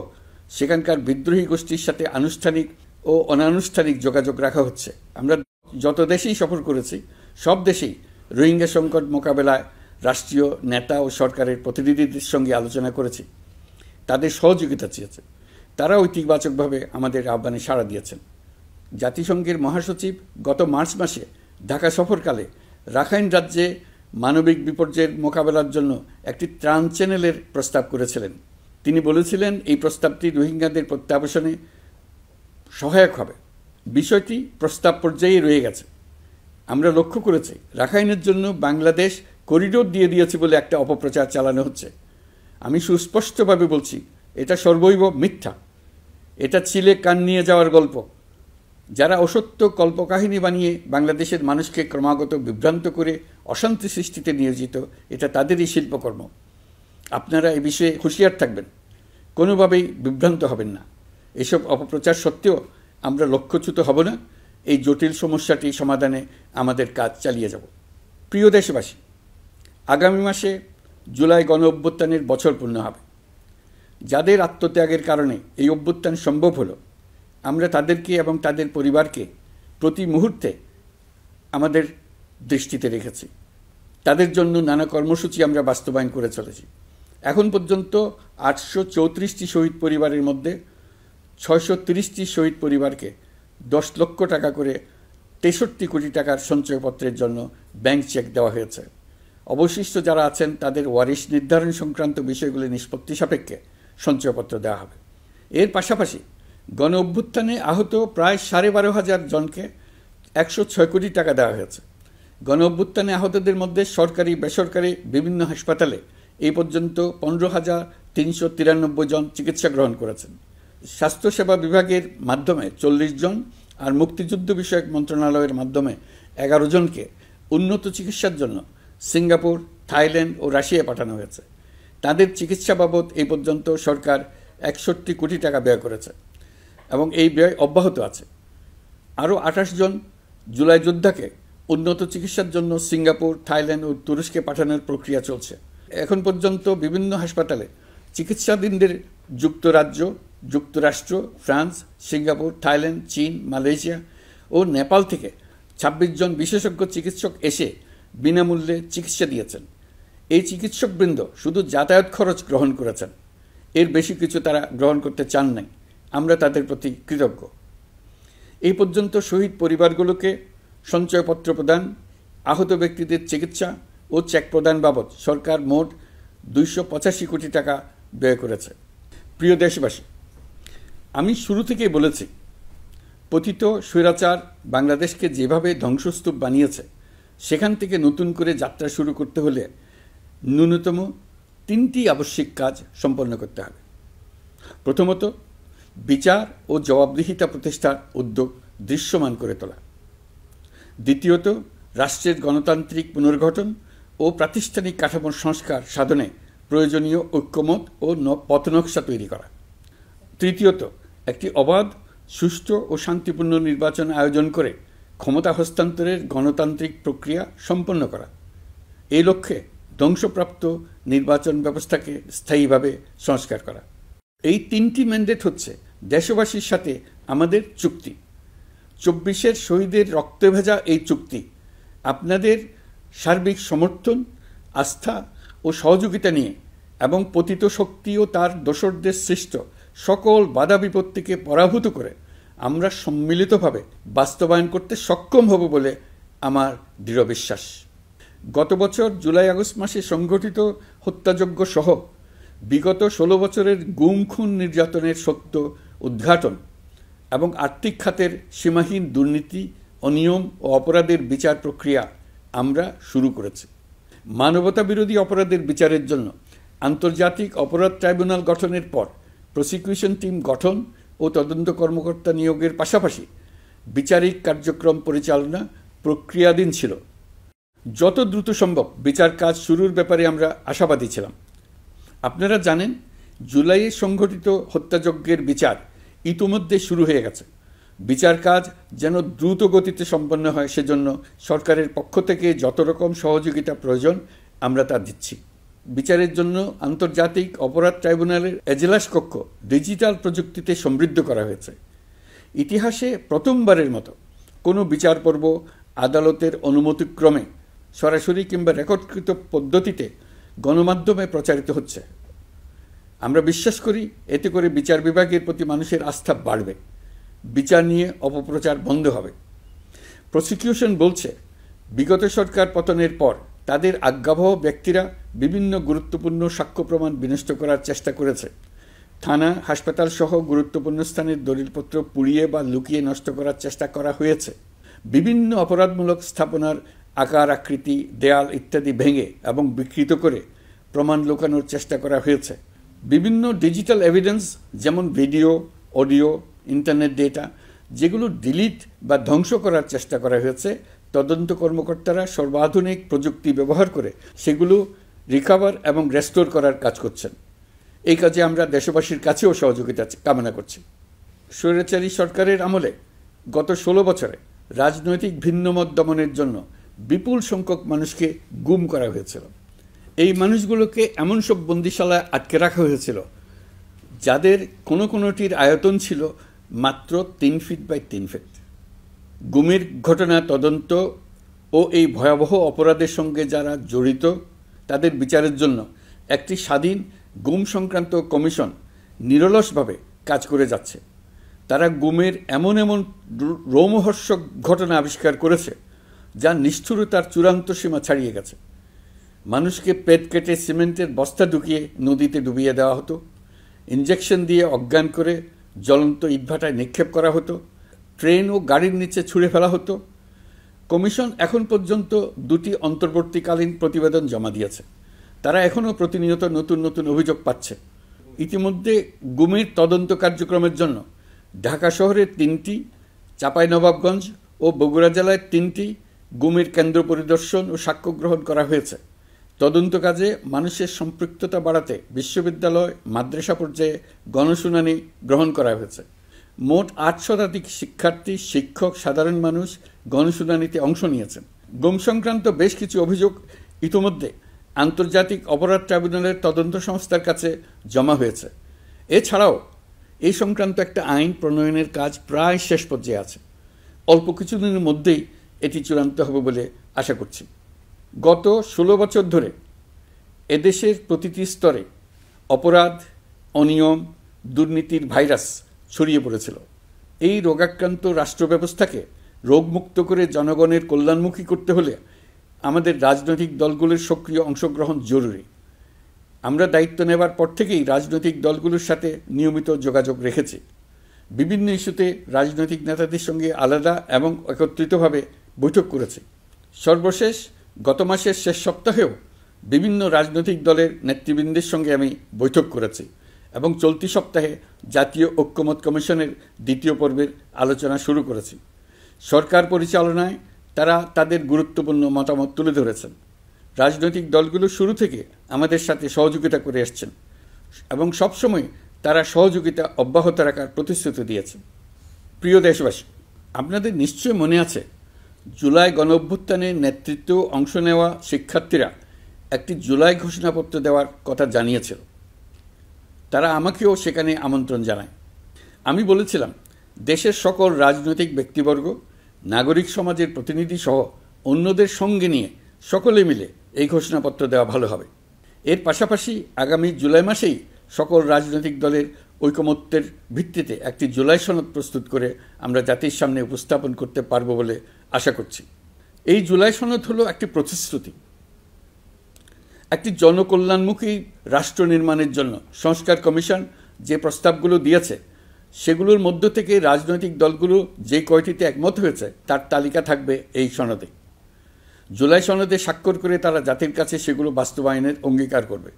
সেখানকার বিদ্রোহী গোষ্ঠীর সাথে আনুষ্ঠানিক ও অনানুষ্ঠানিক যোগাযোগ রাখা হচ্ছে। আমরা যত দেশেই সফর করেছি সব দেশেই রোহিঙ্গা সংকট মোকাবেলায় রাষ্ট্রীয় নেতা ও সরকারের প্রতিনিধিদের সঙ্গে আলোচনা করেছি, তাদের সহযোগিতা চেয়েছে। তারা ইতিবাচকভাবে আমাদের আহ্বানে সাড়া দিয়েছেন। জাতিসংঘের মহাসচিব গত মার্চ মাসে ঢাকা সফরকালে রাখাইন রাজ্যে মানবিক বিপর্যয়ের মোকাবেলার জন্য একটি ত্রাণ চ্যানেলের প্রস্তাব করেছিলেন। তিনি বলেছিলেন এই প্রস্তাবটি রোহিঙ্গাদের প্রত্যাবাসনে সহায়ক হবে। বিষয়টি প্রস্তাব পর্যায়ে রয়ে গেছে। আমরা লক্ষ্য করেছি রাখাইনের জন্য বাংলাদেশ করিডোর দিয়ে দিয়েছে বলে একটা অপপ্রচার চালানো হচ্ছে। আমি সুস্পষ্টভাবে বলছি, এটা সর্বৈব মিথ্যা। এটা চিলে কান নিয়ে যাওয়ার গল্প। যারা অসত্য কল্পকাহিনী বানিয়ে বাংলাদেশের মানুষকে ক্রমাগত বিভ্রান্ত করে অশান্তি সৃষ্টিতে নিয়োজিত, এটা তাদেরই শিল্পকর্ম। আপনারা এ বিষয়ে হুঁশিয়ার থাকবেন, কোনোভাবেই বিভ্রান্ত হবেন না। এসব অপপ্রচার সত্ত্বেও আমরা লক্ষ্যচ্যুত হব না। এই জটিল সমস্যাটি সমাধানে আমাদের কাজ চালিয়ে যাব। প্রিয় দেশবাসী, আগামী মাসে জুলাই গণ অভ্যুত্থানের বছর পূর্ণ হবে। যাদের আত্মত্যাগের কারণে এই অভ্যুত্থান সম্ভব হলো, আমরা তাদেরকে এবং তাদের পরিবারকে প্রতি মুহূর্তে আমাদের দৃষ্টিতে রেখেছি। তাদের জন্য নানা কর্মসূচি আমরা বাস্তবায়ন করে চলেছি। এখন পর্যন্ত 834টি শহীদ পরিবারের মধ্যে 630টি শহীদ পরিবারকে 10 লক্ষ টাকা করে 63 কোটি টাকার সঞ্চয়পত্রের জন্য ব্যাংক চেক দেওয়া হয়েছে। অবশিষ্ট যারা আছেন তাদের ওয়ারিশ নির্ধারণ সংক্রান্ত বিষয়গুলি নিষ্পত্তি সাপেক্ষে সঞ্চয়পত্র দেওয়া হবে। এর পাশাপাশি গণ অভ্যুত্থানে আহত প্রায় 12,500 জনকে 106 কোটি টাকা দেওয়া হয়েছে। গণ অভ্যুত্থানে আহতদের মধ্যে সরকারি বেসরকারি বিভিন্ন হাসপাতালে এই পর্যন্ত 15,393 জন চিকিৎসা গ্রহণ করেছেন। স্বাস্থ্যসেবা বিভাগের মাধ্যমে 40 জন আর মুক্তিযুদ্ধ বিষয়ক মন্ত্রণালয়ের মাধ্যমে 11 জনকে উন্নত চিকিৎসার জন্য সিঙ্গাপুর, থাইল্যান্ড ও রাশিয়া পাঠানো হয়েছে। তাদের চিকিৎসা বাবদ এই পর্যন্ত সরকার 61 কোটি টাকা ব্যয় করেছে এবং এই ব্যয় অব্যাহত আছে। আরও 28 জন জুলাই যোদ্ধাকে উন্নত চিকিৎসার জন্য সিঙ্গাপুর, থাইল্যান্ড ও তুরস্কে পাঠানোর প্রক্রিয়া চলছে। এখন পর্যন্ত বিভিন্ন হাসপাতালে চিকিৎসাধীনদের যুক্তরাজ্য, যুক্তরাষ্ট্র, ফ্রান্স, সিঙ্গাপুর, থাইল্যান্ড, চীন, মালয়েশিয়া ও নেপাল থেকে 26 জন বিশেষজ্ঞ চিকিৎসক এসে বিনামূল্যে চিকিৎসা দিয়েছেন। এই চিকিৎসকবৃন্দ শুধু যাতায়াত খরচ গ্রহণ করেছেন, এর বেশি কিছু তারা গ্রহণ করতে চান নাই। আমরা তাদের প্রতি কৃতজ্ঞ। এই পর্যন্ত শহীদ পরিবারগুলোকে সঞ্চয়পত্র প্রদান, আহত ব্যক্তিদের চিকিৎসা ও চেক প্রদান বাবদ সরকার মোট 285 কোটি টাকা ব্যয় করেছে। প্রিয় দেশবাসী, আমি শুরু থেকেই বলেছি, পতিত স্বৈরাচার বাংলাদেশকে যেভাবে ধ্বংসস্তূপ বানিয়েছে, সেখান থেকে নতুন করে যাত্রা শুরু করতে হলে ন্যূনতম 3টি আবশ্যিক কাজ সম্পন্ন করতে হবে। প্রথমত, বিচার ও জবাবদিহিতা প্রতিষ্ঠার উদ্যোগ দৃশ্যমান করে তোলা। দ্বিতীয়ত, রাষ্ট্রের গণতান্ত্রিক পুনর্গঠন ও প্রাতিষ্ঠানিক কাঠামোর সংস্কার সাধনে প্রয়োজনীয় ঐক্যমত ও পথনকশা তৈরি করা। তৃতীয়ত, একটি অবাধ, সুষ্ঠু ও শান্তিপূর্ণ নির্বাচন আয়োজন করে ক্ষমতা হস্তান্তরের গণতান্ত্রিক প্রক্রিয়া সম্পন্ন করা। এই লক্ষ্যে ধ্বংসপ্রাপ্ত নির্বাচন ব্যবস্থাকে স্থায়ীভাবে সংস্কার করা। এই 3টি ম্যান্ডেট হচ্ছে দেশবাসীর সাথে আমাদের চুক্তি। 24-এর শহীদের রক্তে ভেজা এই চুক্তি আপনাদের সার্বিক সমর্থন, আস্থা ও সহযোগিতা নিয়ে এবং পতিত শক্তি ও তার দোসরদের সৃষ্ট সকল বাধা বিপত্তিকে পরাভূত করে আমরা সম্মিলিতভাবে বাস্তবায়ন করতে সক্ষম হব বলে আমার দৃঢ় বিশ্বাস। গত বছর জুলাই আগস্ট মাসে সংঘটিত হত্যাযজ্ঞ সহ বিগত 16 বছরের গুম খুন নির্যাতনের সত্য উদ্ঘাটন এবং আর্থিক খাতের সীমাহীন দুর্নীতি, অনিয়ম ও অপরাধের বিচার প্রক্রিয়া আমরা শুরু করেছি। মানবতা বিরোধী অপরাধের বিচারের জন্য আন্তর্জাতিক অপরাধ ট্রাইব্যুনাল গঠনের পর প্রসিকিউশন টিম গঠন ও তদন্ত কর্মকর্তা নিয়োগের পাশাপাশি বিচারিক কার্যক্রম পরিচালনা প্রক্রিয়াধীন ছিল। যত দ্রুত সম্ভব বিচার কাজ শুরুর ব্যাপারে আমরা আশাবাদী ছিলাম। আপনারা জানেন, জুলাইয়ে সংঘটিত হত্যাযজ্ঞের বিচার ইতিমধ্যে শুরু হয়ে গেছে। বিচার কাজ যেন দ্রুত গতিতে সম্পন্ন হয় সেজন্য সরকারের পক্ষ থেকে যত রকম সহযোগিতা প্রয়োজন আমরা তা দিচ্ছি। বিচারের জন্য আন্তর্জাতিক অপরাধ ট্রাইব্যুনালের এজলাস কক্ষ ডিজিটাল প্রযুক্তিতে সমৃদ্ধ করা হয়েছে। ইতিহাসে প্রথমবারের মতো কোনো বিচার পর্ব আদালতের অনুমতিক্রমে সরাসরি কিংবা রেকর্ডকৃত পদ্ধতিতে গণমাধ্যমে প্রচারিত হচ্ছে। আমরা বিশ্বাস করি এতে করে বিচার বিভাগের প্রতি মানুষের আস্থা বাড়বে, বিচার নিয়ে অপপ্রচার বন্ধ হবে। প্রসিকিউশন বলছে, বিগত সরকার পতনের পর তাদের আজ্ঞাবহ ব্যক্তিরা বিভিন্ন গুরুত্বপূর্ণ সাক্ষ্য প্রমাণ বিনষ্ট করার চেষ্টা করেছে। থানা, হাসপাতাল সহ গুরুত্বপূর্ণ স্থানের দলিলপত্র পুড়িয়ে বা লুকিয়ে নষ্ট করার চেষ্টা করা হয়েছে। বিভিন্ন অপরাধমূলক স্থাপনার আকার আকৃতি, দেয়াল ইত্যাদি ভেঙে এবং বিকৃত করে প্রমাণ লুকানোর চেষ্টা করা হয়েছে। বিভিন্ন ডিজিটাল এভিডেন্স যেমন ভিডিও, অডিও, ইন্টারনেট ডেটা যেগুলো ডিলিট বা ধ্বংস করার চেষ্টা করা হয়েছে, তদন্ত কর্মকর্তারা সর্বাধুনিক প্রযুক্তি ব্যবহার করে সেগুলো রিকভার এবং রেস্টোর করার কাজ করছেন। এই কাজে আমরা দেশবাসীর কাছেও সহযোগিতা কামনা করছি। স্বৈরাচারী সরকারের আমলে গত 16 বছরে রাজনৈতিক ভিন্নমত দমনের জন্য বিপুল সংখ্যক মানুষকে গুম করা হয়েছিল। এই মানুষগুলোকে এমন সব বন্দিশালায় আটকে রাখা হয়েছিল যাদের কোনোটির আয়তন ছিল মাত্র 3 ফিট বাই 3 ফিট। গুমের ঘটনা তদন্ত ও এই ভয়াবহ অপরাধের সঙ্গে যারা জড়িত তাদের বিচারের জন্য একটি স্বাধীন গুম সংক্রান্ত কমিশন নিরলসভাবে কাজ করে যাচ্ছে। তারা গুমের এমন রোমহর্ষক ঘটনা আবিষ্কার করেছে যা নিষ্ঠুরতার চূড়ান্ত সীমা ছাড়িয়ে গেছে। মানুষকে পেট কেটে সিমেন্টের বস্তা ঢুকিয়ে নদীতে ডুবিয়ে দেওয়া হতো, ইঞ্জেকশন দিয়ে অজ্ঞান করে জ্বলন্ত ইটভাটায় নিক্ষেপ করা হতো, ট্রেন ও গাড়ির নিচে ছুঁড়ে ফেলা হতো। কমিশন এখন পর্যন্ত 2টি অন্তর্বর্তীকালীন প্রতিবেদন জমা দিয়েছে। তারা এখনও প্রতিনিয়ত নতুন অভিযোগ পাচ্ছে। ইতিমধ্যে গুমের তদন্ত কার্যক্রমের জন্য ঢাকা শহরের 3টি, চাঁপাইনবাবগঞ্জ ও বগুড়া জেলায় 3টি গুমের কেন্দ্র পরিদর্শন ও সাক্ষ্য গ্রহণ করা হয়েছে। তদন্ত কাজে মানুষের সম্পৃক্ততা বাড়াতে বিশ্ববিদ্যালয়, মাদ্রাসা পর্যায়ে গণশুনানি গ্রহণ করা হয়েছে। মোট 8 শতাধিক শিক্ষার্থী, শিক্ষক, সাধারণ মানুষ গণশুনানিতে অংশ নিয়েছেন। গুম সংক্রান্ত বেশ কিছু অভিযোগ ইতিমধ্যে আন্তর্জাতিক অপরাধ ট্রাইব্যুনালের তদন্ত সংস্থার কাছে জমা হয়েছে। এছাড়াও এই সংক্রান্ত একটা আইন প্রণয়নের কাজ প্রায় শেষ পর্যায়ে আছে। অল্প কিছুদিনের মধ্যেই এটি চূড়ান্ত হবে বলে আশা করছি। গত 16 বছর ধরে এদেশের প্রতিটি স্তরে অপরাধ, অনিয়ম, দুর্নীতির ভাইরাস ছড়িয়ে পড়েছিল। এই রোগাক্রান্ত রাষ্ট্র ব্যবস্থাকে রোগমুক্ত করে জনগণের কল্যাণমুখী করতে হলে আমাদের রাজনৈতিক দলগুলোর সক্রিয় অংশগ্রহণ জরুরি। আমরা দায়িত্ব নেবার পর থেকেই রাজনৈতিক দলগুলোর সাথে নিয়মিত যোগাযোগ রেখেছি। বিভিন্ন ইস্যুতে রাজনৈতিক নেতাদের সঙ্গে আলাদা এবং একত্রিতভাবে বৈঠক করেছি। সর্বশেষ গত মাসের শেষ সপ্তাহেও বিভিন্ন রাজনৈতিক দলের নেতৃবৃন্দের সঙ্গে আমি বৈঠক করেছি এবং চলতি সপ্তাহে জাতীয় ঐক্যমত কমিশনের 2য় পর্বের আলোচনা শুরু করেছি। সরকার পরিচালনায় তারা তাদের গুরুত্বপূর্ণ মতামত তুলে ধরেছেন। রাজনৈতিক দলগুলো শুরু থেকে আমাদের সাথে সহযোগিতা করে আসছেন এবং সবসময় তারা সহযোগিতা অব্যাহত রাখার প্রতিশ্রুতি দিয়েছেন। প্রিয় দেশবাসী, আপনাদের নিশ্চয় মনে আছে জুলাই গণঅভ্যুত্থানে নেতৃত্ব অংশ নেওয়া শিক্ষার্থীরা একটি জুলাই ঘোষণাপত্র দেওয়ার কথা জানিয়েছিল। তারা আমাকেও সেখানে আমন্ত্রণ জানায়। আমি বলেছিলাম দেশের সকল রাজনৈতিক ব্যক্তিবর্গ, নাগরিক সমাজের প্রতিনিধি সহ অন্যদের সঙ্গে নিয়ে সকলে মিলে এই ঘোষণাপত্র দেওয়া ভালো হবে। এর পাশাপাশি আগামী জুলাই মাসেই সকল রাজনৈতিক দলের ঐকমত্যের ভিত্তিতে একটি জুলাই সনদ প্রস্তুত করে আমরা জাতির সামনে উপস্থাপন করতে পারব বলে আশা করছি। এই জুলাই সনদ হলো একটি প্রতিশ্রুতি, একটি জনকল্যাণমুখী রাষ্ট্র নির্মাণের জন্য সংস্কার কমিশন যে প্রস্তাবগুলো দিয়েছে সেগুলোর মধ্য থেকে রাজনৈতিক দলগুলো যে কয়টিতে একমত হয়েছে তার তালিকা থাকবে এই সনদে। জুলাই সনদে স্বাক্ষর করে তারা জাতির কাছে সেগুলো বাস্তবায়নের অঙ্গীকার করবে।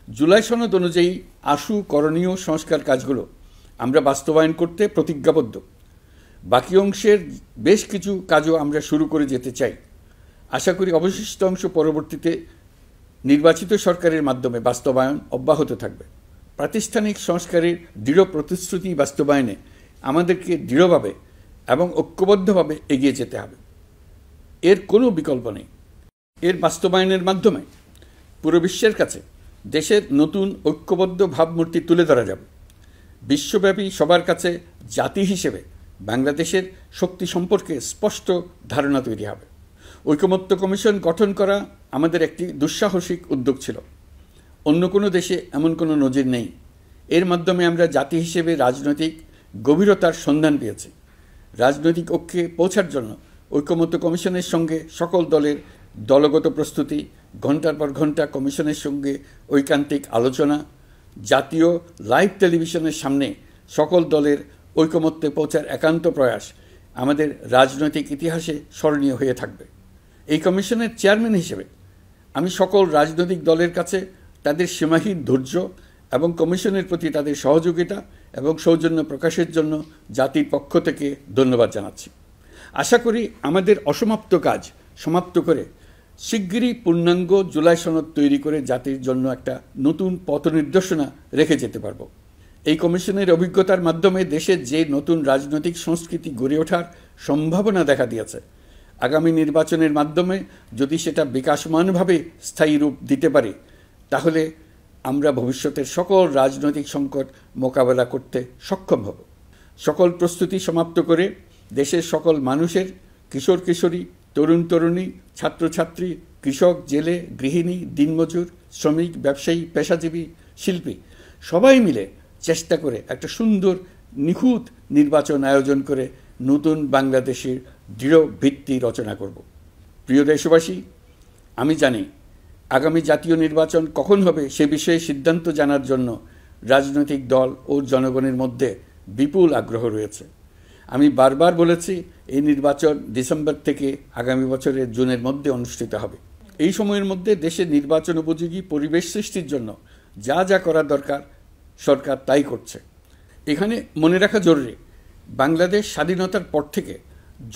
জুলাই সনদ অনুযায়ী আশু করণীয় সংস্কার কাজগুলো আমরা বাস্তবায়ন করতে প্রতিজ্ঞাবদ্ধ। বাকি অংশের বেশ কিছু কাজও আমরা শুরু করে যেতে চাই। আশা করি অবশিষ্ট অংশ পরবর্তীতে নির্বাচিত সরকারের মাধ্যমে বাস্তবায়ন অব্যাহত থাকবে। প্রাতিষ্ঠানিক সংস্কারের দৃঢ় প্রতিশ্রুতি বাস্তবায়নে আমাদেরকে দৃঢ়ভাবে এবং ঐক্যবদ্ধভাবে এগিয়ে যেতে হবে। এর কোনো বিকল্প নেই। এর বাস্তবায়নের মাধ্যমে পুরো বিশ্বের কাছে দেশের নতুন ঐক্যবদ্ধ ভাবমূর্তি তুলে ধরা যাবে। বিশ্বব্যাপী সবার কাছে জাতি হিসেবে বাংলাদেশের শক্তি সম্পর্কে স্পষ্ট ধারণা তৈরি হবে। ঐকমত্য কমিশন গঠন করা আমাদের একটি দুঃসাহসিক উদ্যোগ ছিল। অন্য কোনো দেশে এমন কোনো নজির নেই। এর মাধ্যমে আমরা জাতি হিসেবে রাজনৈতিক গভীরতার সন্ধান পেয়েছি। রাজনৈতিক ঐক্যে পৌঁছার জন্য ঐকমত্য কমিশনের সঙ্গে সকল দলের দলগত প্রস্তুতি, ঘণ্টার পর ঘণ্টা কমিশনের সঙ্গে ঐকান্তিক আলোচনা, জাতীয় লাইভ টেলিভিশনের সামনে সকল দলের ঐকমত্যে পৌঁছার একান্ত প্রয়াস আমাদের রাজনৈতিক ইতিহাসে স্মরণীয় হয়ে থাকবে। এই কমিশনের চেয়ারম্যান হিসেবে আমি সকল রাজনৈতিক দলের কাছে তাদের সীমাহীন ধৈর্য এবং কমিশনের প্রতি তাদের সহযোগিতা এবং সৌজন্য প্রকাশের জন্য জাতির পক্ষ থেকে ধন্যবাদ জানাচ্ছি। আশা করি আমাদের অসমাপ্ত কাজ সমাপ্ত করে শিগগিরই পূর্ণাঙ্গ জুলাই সনদ তৈরি করে জাতির জন্য একটা নতুন পথ নির্দেশনা রেখে যেতে পারব। এই কমিশনের অভিজ্ঞতার মাধ্যমে দেশে যে নতুন রাজনৈতিক সংস্কৃতি গড়ে ওঠার সম্ভাবনা দেখা দিয়েছে, আগামী নির্বাচনের মাধ্যমে যদি সেটা বিকাশমানভাবে স্থায়ী রূপ দিতে পারি তাহলে আমরা ভবিষ্যতের সকল রাজনৈতিক সংকট মোকাবেলা করতে সক্ষম হব। সকল প্রস্তুতি সমাপ্ত করে দেশের সকল মানুষের, কিশোর কিশোরী, তরুণ তরুণী, ছাত্রছাত্রী, কৃষক, জেলে, গৃহিণী, দিনমজুর, শ্রমিক, ব্যবসায়ী, পেশাজীবী, শিল্পী সবাই মিলে চেষ্টা করে একটা সুন্দর নিখুঁত নির্বাচন আয়োজন করে নতুন বাংলাদেশের দৃঢ় ভিত্তি রচনা করব। প্রিয় দেশবাসী, আমি জানি আগামী জাতীয় নির্বাচন কখন হবে সে বিষয়ে সিদ্ধান্ত জানার জন্য রাজনৈতিক দল ও জনগণের মধ্যে বিপুল আগ্রহ রয়েছে। আমি বারবার বলেছি এই নির্বাচন ডিসেম্বর থেকে আগামী বছরের জুনের মধ্যে অনুষ্ঠিত হবে। এই সময়ের মধ্যে দেশের নির্বাচন উপযোগী পরিবেশ সৃষ্টির জন্য যা যা করা দরকার সরকার তাই করছে। এখানে মনে রাখা জরুরি, বাংলাদেশ স্বাধীনতার পর থেকে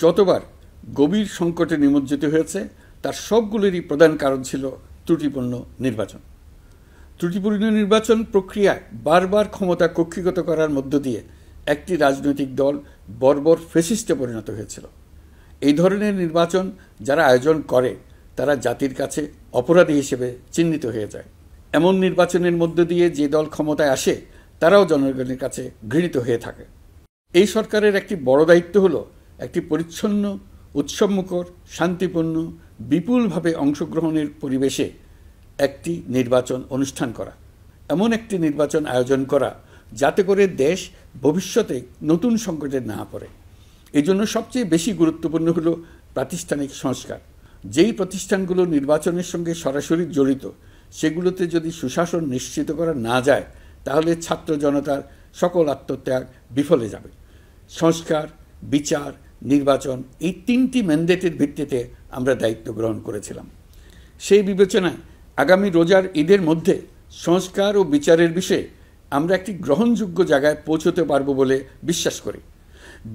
যতবার গভীর সংকটে নিমজ্জিত হয়েছে তার সবগুলোরই প্রধান কারণ ছিল ত্রুটিপূর্ণ নির্বাচন। ত্রুটিপূর্ণ নির্বাচন প্রক্রিয়ায় বারবার ক্ষমতা কক্ষিগত করার মধ্য দিয়ে একটি রাজনৈতিক দল বর্বর ফ্যাসিস্টে পরিণত হয়েছিল। এই ধরনের নির্বাচন যারা আয়োজন করে তারা জাতির কাছে অপরাধী হিসেবে চিহ্নিত হয়ে যায়। এমন নির্বাচনের মধ্য দিয়ে যে দল ক্ষমতায় আসে তারাও জনগণের কাছে ঘৃণিত হয়ে থাকে। এই সরকারের একটি বড় দায়িত্ব হলো একটি পরিচ্ছন্ন, উৎসবমুখর, শান্তিপূর্ণ, বিপুলভাবে অংশগ্রহণের পরিবেশে একটি নির্বাচন অনুষ্ঠান করা, এমন একটি নির্বাচন আয়োজন করা যাতে করে দেশ ভবিষ্যতে নতুন সংকটে না পড়ে। এই জন্য সবচেয়ে বেশি গুরুত্বপূর্ণ হলো প্রাতিষ্ঠানিক সংস্কার। যেই প্রতিষ্ঠানগুলো নির্বাচনের সঙ্গে সরাসরি জড়িত সেগুলোতে যদি সুশাসন নিশ্চিত করা না যায় তাহলে ছাত্র জনতার সকল আত্মত্যাগ বিফলে যাবে। সংস্কার, বিচার, নির্বাচন এই তিনটি ম্যান্ডেটের ভিত্তিতে আমরা দায়িত্ব গ্রহণ করেছিলাম। সেই বিবেচনায় আগামী রোজার ঈদের মধ্যে সংস্কার ও বিচারের বিষয়ে আমরা একটি গ্রহণযোগ্য জায়গায় পৌঁছতে পারব বলে বিশ্বাস করি।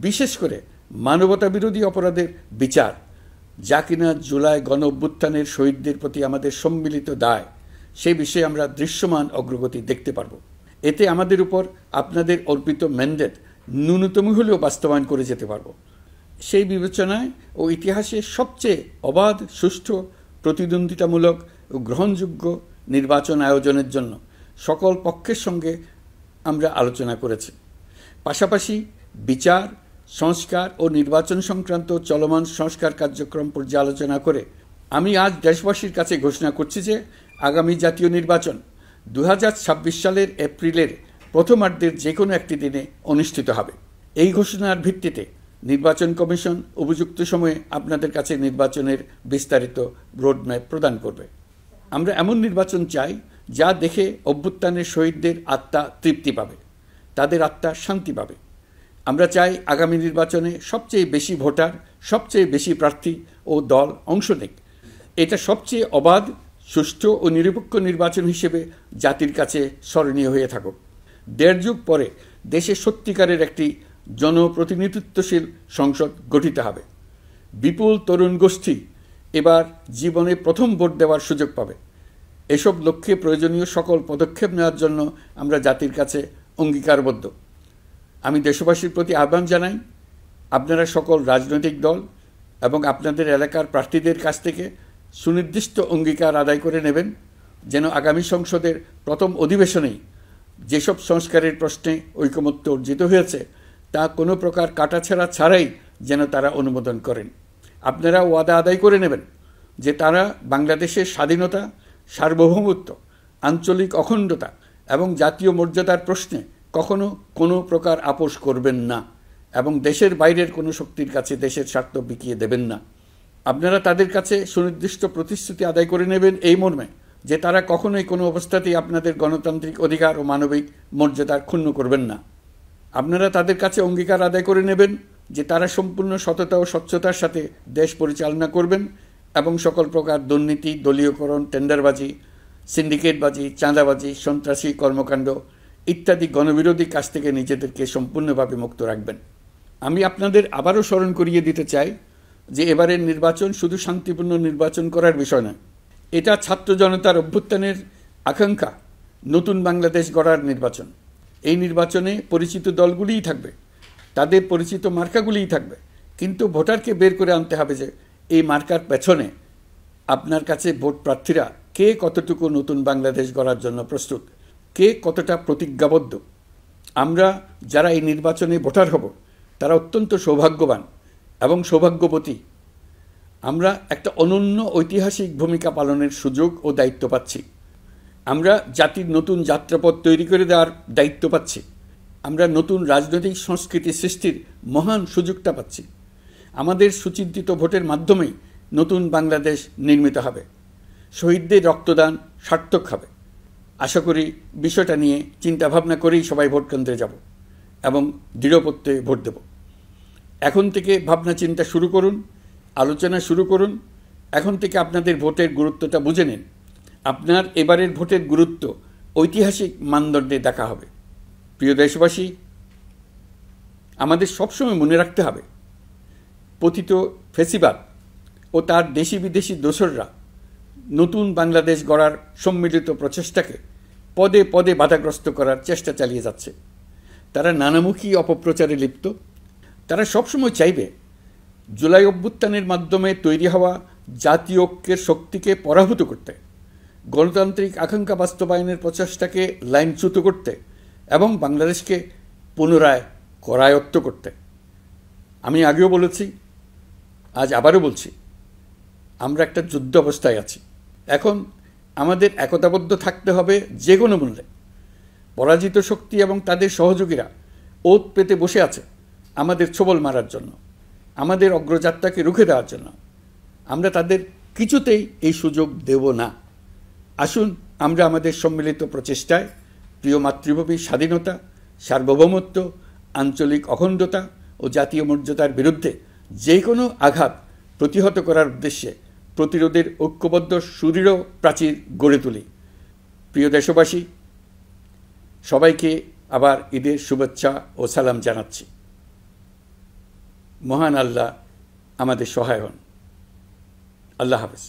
বিশেষ করে মানবতা বিরোধী অপরাধের বিচার, যা কিনা জুলাই গণ অভ্যুত্থানের শহীদদের প্রতি আমাদের সম্মিলিত দায়, সেই বিষয়ে আমরা দৃশ্যমান অগ্রগতি দেখতে পারব। এতে আমাদের উপর আপনাদের অর্পিত ম্যান্ডেট ন্যূনতম হলেও বাস্তবায়ন করে যেতে পারব। সেই বিবেচনায় ও ইতিহাসে সবচেয়ে অবাধ, সুষ্ঠু, প্রতিদ্বন্দ্বিতামূলক ও গ্রহণযোগ্য নির্বাচন আয়োজনের জন্য সকল পক্ষের সঙ্গে আমরা আলোচনা করেছি। পাশাপাশি বিচার, সংস্কার ও নির্বাচন সংক্রান্ত চলমান সংস্কার কার্যক্রম পর্যালোচনা করে আমি আজ দেশবাসীর কাছে ঘোষণা করছি যে আগামী জাতীয় নির্বাচন 2026 সালের এপ্রিলের প্রথমার্ধের যে কোনো একটি দিনে অনুষ্ঠিত হবে। এই ঘোষণার ভিত্তিতে নির্বাচন কমিশন উপযুক্ত সময়ে আপনাদের কাছে নির্বাচনের বিস্তারিত রোডম্যাপ প্রদান করবে। আমরা এমন নির্বাচন চাই যা দেখে অভ্যুত্থানের শহীদদের আত্মা তৃপ্তি পাবে, তাদের আত্মা শান্তি পাবে। আমরা চাই আগামী নির্বাচনে সবচেয়ে বেশি ভোটার, সবচেয়ে বেশি প্রার্থী ও দল অংশ নেক। এটা সবচেয়ে অবাধ, সুষ্ঠু ও নিরপেক্ষ নির্বাচন হিসেবে জাতির কাছে স্মরণীয় হয়ে থাকুক। 1.5 যুগ পরে দেশে সত্যিকারের একটি জনপ্রতিনিধিত্বশীল সংসদ গঠিত হবে। বিপুল তরুণ গোষ্ঠী এবার জীবনে প্রথম ভোট দেওয়ার সুযোগ পাবে। এসব লক্ষ্যে প্রয়োজনীয় সকল পদক্ষেপ নেওয়ার জন্য আমরা জাতির কাছে অঙ্গীকারবদ্ধ। আমি দেশবাসীর প্রতি আহ্বান জানাই, আপনারা সকল রাজনৈতিক দল এবং আপনাদের এলাকার প্রার্থীদের কাছ থেকে সুনির্দিষ্ট অঙ্গীকার আদায় করে নেবেন, যেন আগামী সংসদের প্রথম অধিবেশনেই যেসব সংস্কারের প্রশ্নে ঐকমত্য অর্জিত হয়েছে তা কোনো প্রকার কাটাছেঁড়া ছাড়াই যেন তারা অনুমোদন করেন। আপনারা ওয়াদা আদায় করে নেবেন যে তারা বাংলাদেশের স্বাধীনতা, সার্বভৌমত্ব, আঞ্চলিক অখণ্ডতা এবং জাতীয় মর্যাদার প্রশ্নে কখনো কোনো প্রকার আপোষ করবেন না এবং দেশের বাইরের কোনো শক্তির কাছে দেশের স্বার্থ বিকিয়ে দেবেন না। আপনারা তাদের কাছে সুনির্দিষ্ট প্রতিশ্রুতি আদায় করে নেবেন এই মর্মে যে তারা কখনোই কোনো অবস্থাতেই আপনাদের গণতান্ত্রিক অধিকার ও মানবিক মর্যাদার ক্ষুণ্ণ করবেন না। আপনারা তাদের কাছে অঙ্গীকার আদায় করে নেবেন যে তারা সম্পূর্ণ সততা ও স্বচ্ছতার সাথে দেশ পরিচালনা করবেন এবং সকল প্রকার দুর্নীতি, দলীয়করণ, টেন্ডারবাজি, সিন্ডিকেটবাজি, চাঁদাবাজি, সন্ত্রাসী কর্মকাণ্ড ইত্যাদি গণবিরোধী কাজ থেকে নিজেদেরকে সম্পূর্ণভাবে মুক্ত রাখবেন। আমি আপনাদের আবারও স্মরণ করিয়ে দিতে চাই যে এবারের নির্বাচন শুধু শান্তিপূর্ণ নির্বাচন করার বিষয় নয়, এটা ছাত্র জনতার অভ্যুত্থানের আকাঙ্ক্ষা নতুন বাংলাদেশ গড়ার নির্বাচন। এই নির্বাচনে পরিচিত দলগুলিই থাকবে, তাদের পরিচিত মার্কাগুলিই থাকবে, কিন্তু ভোটারকে বের করে আনতে হবে যে এই মার্কার পেছনে আপনার কাছে ভোট প্রার্থীরা কে কতটুকু নতুন বাংলাদেশ গড়ার জন্য প্রস্তুত, কে কতটা প্রতিজ্ঞাবদ্ধ। আমরা যারা এই নির্বাচনে ভোটার হব তারা অত্যন্ত সৌভাগ্যবান এবং সৌভাগ্যবতী। আমরা একটা অনন্য ঐতিহাসিক ভূমিকা পালনের সুযোগ ও দায়িত্ব পাচ্ছি। আমরা জাতির নতুন যাত্রাপথ তৈরি করে দেওয়ার দায়িত্ব পাচ্ছি। আমরা নতুন রাজনৈতিক সংস্কৃতি সৃষ্টির মহান সুযোগটা পাচ্ছি। আমাদের সুচিন্তিত ভোটের মাধ্যমেই নতুন বাংলাদেশ নির্মিত হবে। শহীদদের রক্তদান সার্থক হবে। আশা করি বিষয়টা নিয়ে চিন্তাভাবনা করেই সবাই ভোট কেন্দ্রে যাব এবং দৃঢ়প্রত্যয়ে ভোট দেব। এখন থেকে ভাবনা চিন্তা শুরু করুন, আলোচনা শুরু করুন। এখন থেকে আপনাদের ভোটের গুরুত্বটা বুঝে নিন। আপনার এবারের ভোটের গুরুত্ব ঐতিহাসিক মানদণ্ডে দেখা হবে। প্রিয় দেশবাসী, আমাদের সবসময় মনে রাখতে হবে পতিত ফ্যাসিবাদ ও তার দেশি বিদেশি দোসররা নতুন বাংলাদেশ গড়ার সম্মিলিত প্রচেষ্টাকে পদে পদে বাধাগ্রস্ত করার চেষ্টা চালিয়ে যাচ্ছে। তারা নানামুখী অপপ্রচারে লিপ্ত। তারা সবসময় চাইবে জুলাই অভ্যুত্থানের মাধ্যমে তৈরি হওয়া জাতীয় ঐক্যের শক্তিকে পরাভূত করতে, গণতান্ত্রিক আকাঙ্ক্ষা বাস্তবায়নের প্রচেষ্টাকে লাইনচ্যুত করতে এবং বাংলাদেশকে পুনরায় করায়ত্ত করতে। আমি আগেও বলেছি, আজ আবারও বলছি, আমরা একটা যুদ্ধ অবস্থায় আছি। এখন আমাদের একতাবদ্ধ থাকতে হবে যে কোনো মূল্যে। পরাজিত শক্তি এবং তাদের সহযোগীরা ওত পেতে বসে আছে আমাদের ছোবল মারার জন্য, আমাদের অগ্রযাত্রাকে রুখে দেওয়ার জন্য। আমরা তাদের কিছুতেই এই সুযোগ দেব না। আসুন আমরা আমাদের সম্মিলিত প্রচেষ্টায় প্রিয় মাতৃভূমির স্বাধীনতা, সার্বভৌমত্ব, আঞ্চলিক অখণ্ডতা ও জাতীয় মর্যাদার বিরুদ্ধে যে কোনো আঘাত প্রতিহত করার উদ্দেশ্যে প্রতিরোধের ঐক্যবদ্ধ সুদৃঢ় প্রাচীর গড়ে তুলি। প্রিয় দেশবাসী, সবাইকে আবার ঈদের শুভেচ্ছা ও সালাম জানাচ্ছি। মহান আল্লাহ আমাদের সহায় হন। আল্লাহ হাফেজ।